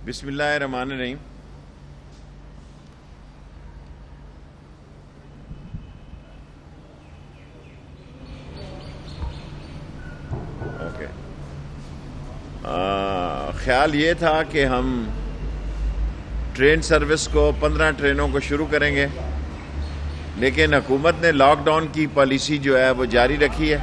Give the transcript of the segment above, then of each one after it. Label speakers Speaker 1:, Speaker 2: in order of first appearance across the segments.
Speaker 1: بسم اللہ الرحمن الرحیم۔ اوکے، خیال یہ تھا کہ ہم ٹرین سروس کو 15 ٹرینوں کو شروع کریں گے، لیکن حکومت نے لاک ڈاؤن کی پالیسی جو ہے وہ جاری رکھی ہے۔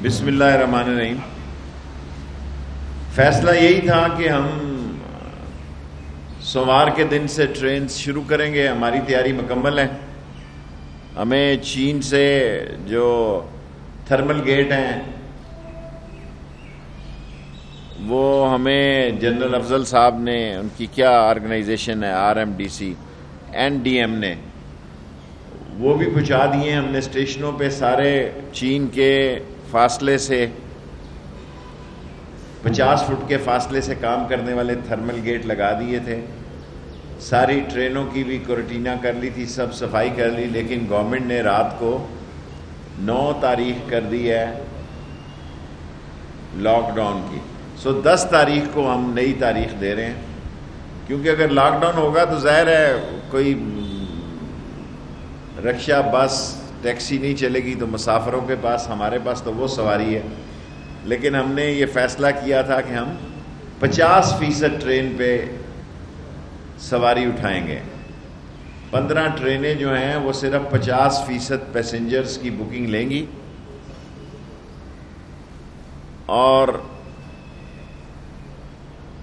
Speaker 1: بسم اللہ الرحمن الرحیم۔ فیصلہ یہی تھا کہ ہم سوموار کے دن سے ٹرین شروع کریں گے، ہماری تیاری مکمل ہے۔ ہمیں چین سے جو تھرمل گیٹ ہیں وہ ہمیں جنرل افضل صاحب نے، ان کی کیا آرگنائزیشن ہے RMDC NDM نے، وہ بھی پہنچا دیے۔ ہم نے اسٹیشنوں پہ سارے چین کے فاصلے سے 50 فٹ کے فاصلے سے کام کرنے والے تھرمل گیٹ لگا دیے تھے۔ ساری ٹرینوں کی بھی کورٹینا کر لی تھی، سب صفائی کر لی، لیکن گورنمنٹ نے رات کو 9 تاریخ کر دی ہے لاک ڈاؤن کی۔ 10 تاریخ کو ہم نئی تاریخ دے رہے ہیں، کیونکہ اگر لاک ڈاؤن ہوگا تو ظاہر ہے کوئی رکشہ بس ٹیکسی نہیں چلے گی، تو مسافروں کے پاس، ہمارے پاس تو وہ سواری ہے۔ لیکن ہم نے یہ فیصلہ کیا تھا کہ ہم 50% ٹرین پہ سواری اٹھائیں گے۔ 15 ٹرینیں جو ہیں وہ صرف 50% پیسنجرز کی بکنگ لیں گی، اور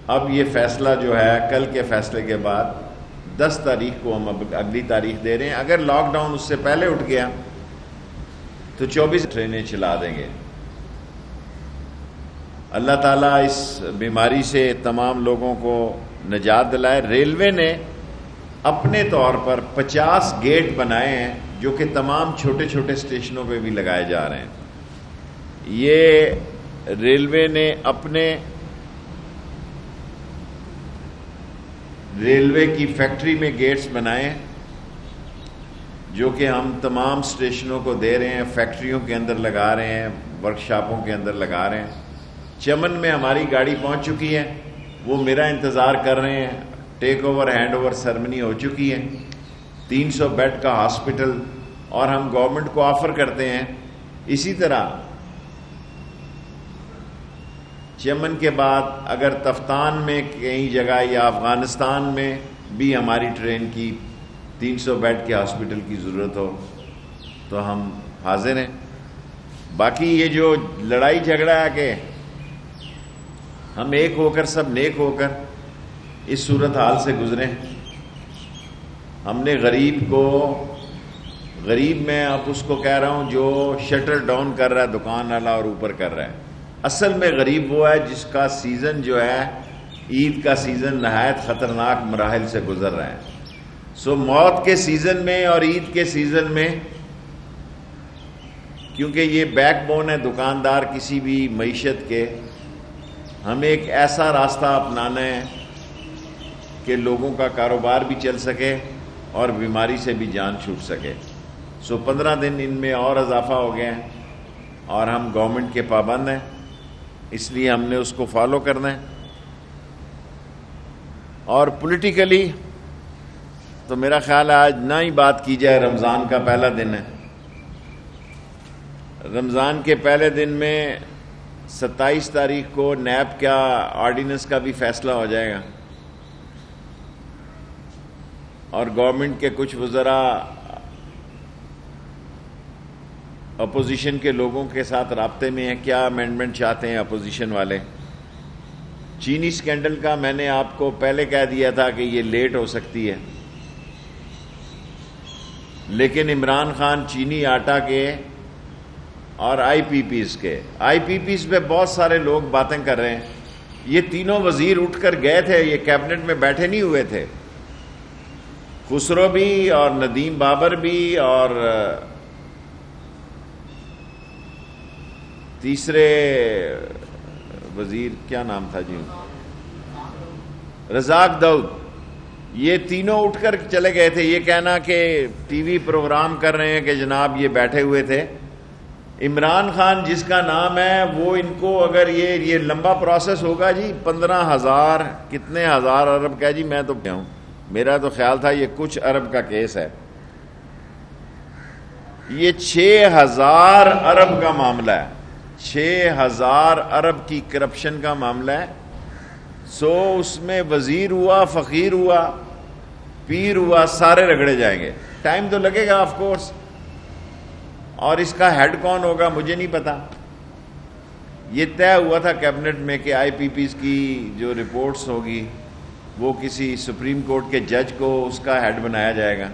Speaker 1: اب یہ فیصلہ جو ہے کل کے فیصلے کے بعد 10 تاریخ کو ہم اب اگلی تاریخ دے رہے ہیں۔ اگر لاک ڈاؤن اس سے پہلے اٹھ گیا تو 24 ٹرینیں چلا دیں گے۔ اللہ تعالیٰ اس بیماری سے تمام لوگوں کو نجات دلائے۔ ریلوے نے اپنے طور پر 50 گیٹ بنائے ہیں جو کہ تمام چھوٹے چھوٹے اسٹیشنوں پہ بھی لگائے جا رہے ہیں۔ یہ ریلوے نے اپنے ریلوے کی فیکٹری میں گیٹس بنائے ہیں، جو کہ ہم تمام اسٹیشنوں کو دے رہے ہیں، فیکٹریوں کے اندر لگا رہے ہیں، ورکشاپوں کے اندر لگا رہے ہیں۔ چمن میں ہماری گاڑی پہنچ چکی ہے، وہ میرا انتظار کر رہے ہیں۔ Take over hand over ceremony ہو چکی ہے۔ 300 بیڈ کا ہاسپٹل، اور ہم گورنمنٹ کو آفر کرتے ہیں اسی طرح چمن کے بعد اگر تفتان میں کئی جگہ یا افغانستان میں بھی ہماری ٹرین کی 300 بیڈ کے ہاسپٹل کی ضرورت ہو تو ہم حاضر ہیں۔ باقی یہ جو لڑائی جھگڑا ہے کہ ہم ایک ہو کر، سب نیک ہو کر اس صورتحال سے گزریں۔ ہم نے غریب میں اب اس کو کہہ رہا ہوں جو شٹر ڈاؤن کر رہا ہے دکان والا اور اوپر کر رہا ہے، اصل میں غریب وہ ہے جس کا سیزن جو ہے عید کا سیزن نہایت خطرناک مراحل سے گزر رہا ہے۔ موت کے سیزن میں اور عید کے سیزن میں، کیونکہ یہ بیک بون ہے دکاندار کسی بھی معیشت کے، ہمیں ایک ایسا راستہ اپنانا ہے کہ لوگوں کا کاروبار بھی چل سکے اور بیماری سے بھی جان چھوٹ سکے۔ 15 دن ان میں اور اضافہ ہو گیا ہے، اور ہم گورنمنٹ کے پابند ہیں، اس لیے ہم نے اس کو فالو کرنا ہے۔ اور پولیٹیکلی تو میرا خیال ہے آج نہ ہی بات کی جائے، رمضان کا پہلا دن ہے۔ رمضان کے پہلے دن میں 27 تاریخ کو نیب کا آرڈیننس کا بھی فیصلہ ہو جائے گا، اور گورنمنٹ کے کچھ وزراء اپوزیشن کے لوگوں کے ساتھ رابطے میں ہیں، کیا امینڈمنٹ چاہتے ہیں اپوزیشن والے۔ چینی سکینڈل کا میں نے آپ کو پہلے کہہ دیا تھا کہ یہ لیٹ ہو سکتی ہے، لیکن عمران خان چینی آٹا کے اور IPPs کے IPPs پہ بہت سارے لوگ باتیں کر رہے ہیں۔ یہ تینوں وزیر اٹھ کر گئے تھے، یہ کیبنٹ میں بیٹھے نہیں ہوئے تھے، خسرو بھی اور ندیم بابر بھی اور تیسرے وزیر کیا نام تھا جی، رزاق داؤد، یہ تینوں اٹھ کر چلے گئے تھے۔ یہ کہنا کہ ٹی وی پروگرام کر رہے ہیں کہ جناب یہ بیٹھے ہوئے تھے، عمران خان جس کا نام ہے وہ ان کو اگر یہ لمبا پروسیس ہوگا جی 15,000 کتنے ہزار ارب کا جی میں تو ہوں میرا تو خیال تھا یہ کچھ ارب کا کیس ہے یہ 6,000 ارب کا معاملہ ہے 6,000 ارب کی کرپشن کا معاملہ ہے سو اس میں وزیر ہوا فقیر ہوا پیر ہوا سارے رگڑے جائیں گے ٹائم تو لگے گا آف کورس اور اس کا ہیڈ کون ہوگا مجھے نہیں پتا یہ طے ہوا تھا کیبنٹ میں کہ آئی پی پیز کی جو رپورٹس ہوگی وہ کسی سپریم کورٹ کے جج کو اس کا ہیڈ بنایا جائے گا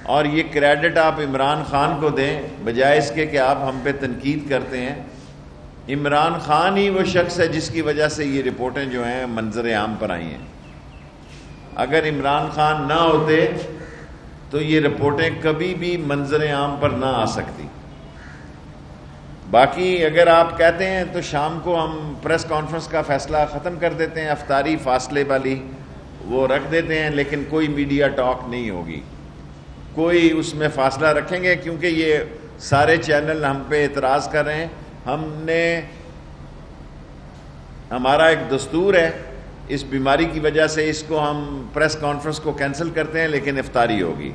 Speaker 1: اور یہ کریڈٹ آپ عمران خان کو دیں بجائے اس کے کہ آپ ہم پہ تنقید کرتے ہیں عمران خان ہی وہ شخص ہے جس کی وجہ سے یہ رپورٹیں جو ہیں منظر عام پر آئی ہیں اگر عمران خان نہ ہوتے تو یہ رپورٹیں کبھی بھی منظر عام پر نہ آ سکتی باقی اگر آپ کہتے ہیں تو شام کو ہم پریس کانفرنس کا فیصلہ ختم کر دیتے ہیں افطاری فاصلے والی وہ رکھ دیتے ہیں لیکن کوئی میڈیا ٹاک نہیں ہوگی کوئی اس میں فاصلہ رکھیں گے کیونکہ یہ سارے چینل ہم پہ اعتراض کر رہے ہیں ہمارا ایک دستور ہے اس بیماری کی وجہ سے اس کو ہم پریس کانفرنس کو کینسل کرتے ہیں لیکن افطاری ہوگی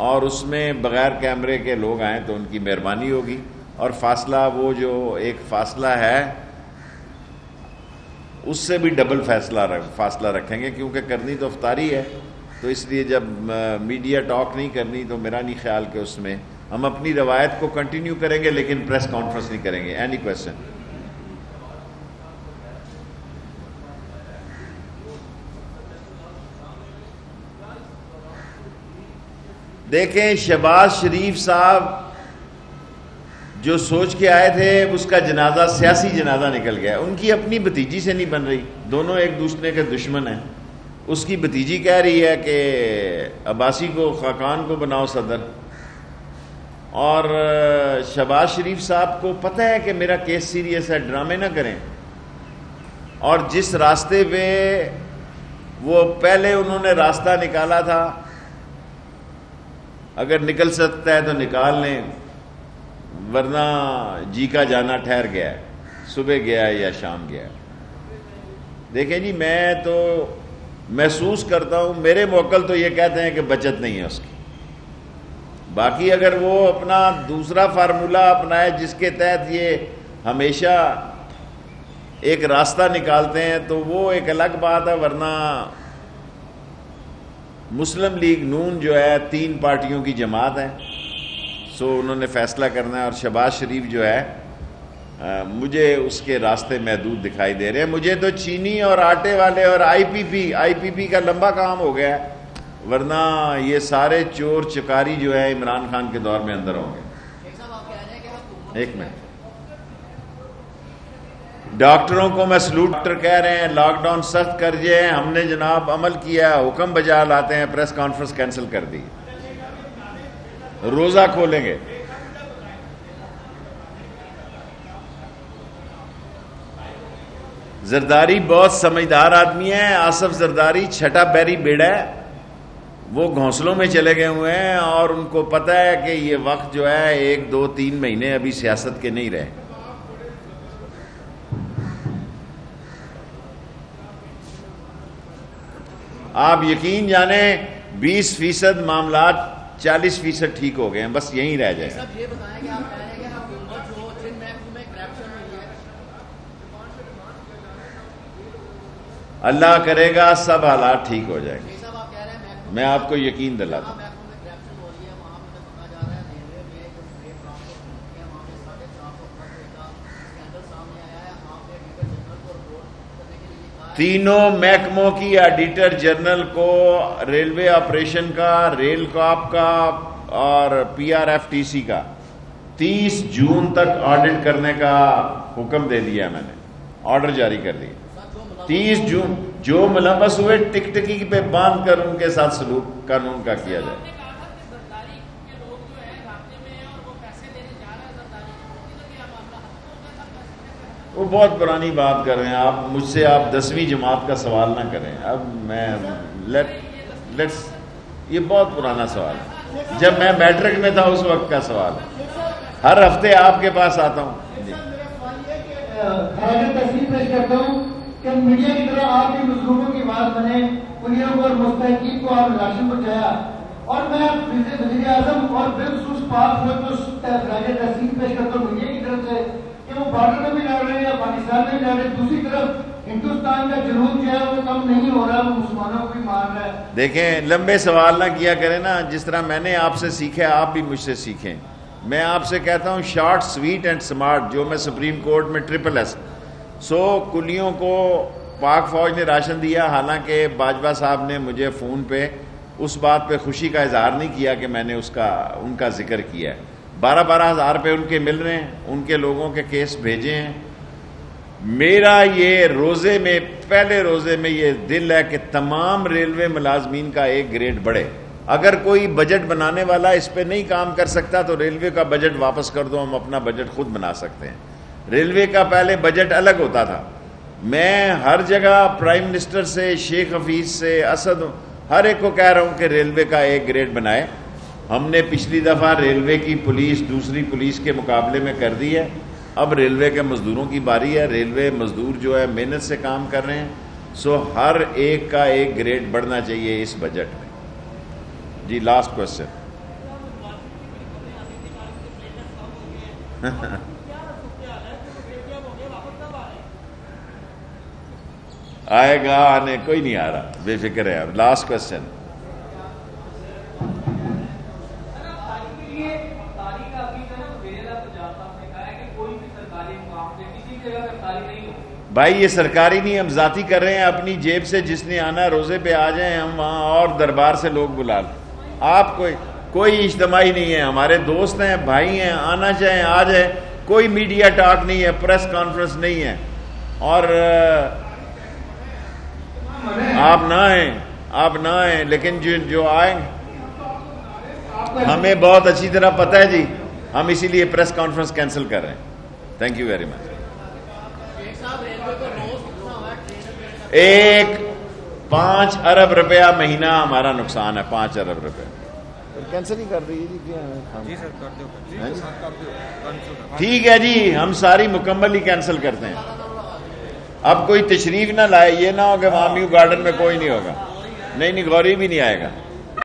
Speaker 1: اور اس میں بغیر کیمرے کے لوگ آئیں تو ان کی مہربانی ہوگی اور فاصلہ وہ جو ایک فاصلہ ہے اس سے بھی ڈبل فاصلہ رکھیں گے کیونکہ کرنی تو افطاری ہے تو اس لیے جب میڈیا ٹاک نہیں کرنی تو میرا نہیں خیال کہ اس میں ہم اپنی روایت کو کنٹینیو کریں گے لیکن پریس کانفرنس نہیں کریں گے اینی کویسچن دیکھیں شہباز شریف صاحب جو سوچ کے آئے تھے اس کا جنازہ سیاسی جنازہ نکل گیا ان کی اپنی بھتیجی سے نہیں بن رہی دونوں ایک دوسرے کے دشمن ہیں اس کی بھتیجی کہہ رہی ہے کہ عباسی کو خاقان کو بناؤ صدر اور شہباز شریف صاحب کو پتہ ہے کہ میرا کیس سیریس ہے ڈرامے نہ کریں اور جس راستے پہ وہ پہلے انہوں نے راستہ نکالا تھا اگر نکل سکتا ہے تو نکال لیں ورنہ جی کا جانا ٹھہر گیا ہے صبح گیا ہے یا شام گیا ہے دیکھیں جی میں تو محسوس کرتا ہوں میرے موکل تو یہ کہتے ہیں کہ بچت نہیں ہے اس کی باقی اگر وہ اپنا دوسرا فارمولہ اپنائے جس کے تحت یہ ہمیشہ ایک راستہ نکالتے ہیں تو وہ ایک الگ بات ہے ورنہ مسلم لیگ نون جو ہے 3 پارٹیوں کی جماعت ہے سو انہوں نے فیصلہ کرنا ہے اور شہباز شریف جو ہے مجھے اس کے راستے محدود دکھائی دے رہے ہیں مجھے تو چینی اور آٹے والے اور آئی پی پی کا لمبا کام ہو گیا ہے ورنہ یہ سارے چور چکاری جو ہے عمران خان کے دور میں اندر ہوں گے ایک منٹ ڈاکٹروں کو میں سلوٹ ڈاکٹر کہہ رہے ہیں لاک ڈاؤن سخت کر جائے ہم نے جناب عمل کیا حکم بجا لاتے ہیں پریس کانفرنس کینسل کر دی روزہ کھولیں گے زرداری بہت سمجھدار آدمی ہے آصف زرداری چھٹا پیری بیڑا ہے وہ گھونسلوں میں چلے گئے ہوئے ہیں اور ان کو پتہ ہے کہ یہ وقت جو ہے 1 2 3 مہینے ابھی سیاست کے نہیں رہے آپ یقین جانیں 20% معاملات 40% ٹھیک ہو گئے ہیں بس یہیں رہ جائے اللہ کرے گا سب حالات ٹھیک ہو جائیں گے میں آپ کو یقین دلاتا ہوں تینوں محکموں کی آڈیٹر جنرل کو ریلوے آپریشن کا ریل کاپ کا اور P R F T C کا 30 جون تک آڈٹ کرنے کا حکم دے دیا میں نے آرڈر جاری کر دیا 30 جون جو ملوث ہوئے ٹک ٹکی پہ باندھ کر ان کے ساتھ سلوک قانون کا کیا جائے وہ بہت پرانی بات کر رہے ہیں آپ مجھ سے آپ 10ویں جماعت کا سوال نہ کریں اب میں یہ بہت پرانا سوال ہے جب میں میٹرک میں تھا اس وقت کا سوال ہے ہر ہفتے آپ کے پاس آتا ہوں.
Speaker 2: میرا سوال یہ ہے کہ خراج تحسین پیش کرتا ہوں کہ میڈیا کی طرح آپ بھی مظلوموں کی بات بنے, پولیوں کو اور مستحقین کو آپ راشن پہنچایا, اور میں وزیر اعظم اور بالخصوص پاک فوج کو خراج تحسین پیش کرتا ہوں میڈیا کی طرف سے کہ وہ بارڈر میں بھی لڑ رہے ہیں یا پاکستان میں بھی لڑ رہے ہیں, دوسری طرف ہندوستان کا جنوب جو ہے وہ کم نہیں ہو رہا, وہ مسلمانوں کو بھی مار رہا ہے. دیکھیں
Speaker 1: لمبے سوال نہ کیا کریں نا, جس طرح میں نے آپ سے سیکھا آپ بھی مجھ سے سیکھیں. میں آپ سے کہتا ہوں شارٹ سویٹ اینڈ سمارٹ, جو میں سپریم کورٹ میں SSS. کلیوں کو پاک فوج نے راشن دیا, حالانکہ باجوہ صاحب نے مجھے فون پہ اس بات پہ خوشی کا اظہار نہیں کیا کہ میں نے ان کا ذکر کیا ہے. 12-12 ہزار روپے ان کے مل رہے ہیں, ان کے لوگوں کے کیس بھیجے ہیں. میرا یہ روزے میں پہلے روزے میں یہ دل ہے کہ تمام ریلوے ملازمین کا ایک گریڈ بڑھے. اگر کوئی بجٹ بنانے والا اس پہ نہیں کام کر سکتا تو ریلوے کا بجٹ واپس کر دو, ہم اپنا بجٹ خود بنا سکتے ہیں. ریلوے کا پہلے بجٹ الگ ہوتا تھا. میں ہر جگہ پرائم منسٹر سے, شیخ حفیظ سے, اسد, ہر ایک کو کہہ رہا ہوں کہ ریلوے کا ایک گریڈ بنائے. ہم نے پچھلی دفعہ ریلوے کی پولیس دوسری پولیس کے مقابلے میں کر دی ہے. اب ریلوے کے مزدوروں کی باری ہے. ریلوے مزدور جو ہے محنت سے کام کر رہے ہیں, ہر ایک کا ایک گریڈ بڑھنا چاہیے اس بجٹ میں. جی لاسٹ کوشچن. آئے گا, آنے کوئی نہیں آ رہا, بے فکر ہے. اب لاسٹ کوشچن. بھائی یہ سرکاری نہیں, ہم ذاتی کر رہے ہیں اپنی جیب سے. جس نے آنا روزے پہ آ جائیں, ہم وہاں اور دربار سے لوگ بلا لیں. آپ کوئی اجتماعی نہیں ہے, ہمارے دوست ہیں, بھائی ہیں, آنا چاہیں آ جائیں. کوئی میڈیا ٹاک نہیں ہے, پریس کانفرنس نہیں ہے. اور آپ نہ آئیں لیکن جو آئیں ہمیں بہت اچھی طرح پتہ ہے جی, ہم اسی لیے پریس کانفرنس کینسل کر رہے ہیں. Thank you very much. 5 ارب روپیہ مہینہ ہمارا نقصان ہے. 5 ارب روپے کینسل ہی کر دیجیے جی. ٹھیک ہے جی, ہم ساری مکمل ہی کینسل کرتے ہیں. اب کوئی تشریف نہ لائے, یہ نہ ہو کہ وہاں نیو گارڈن میں کوئی نہیں ہوگا. نہیں غوری بھی نہیں آئے گا.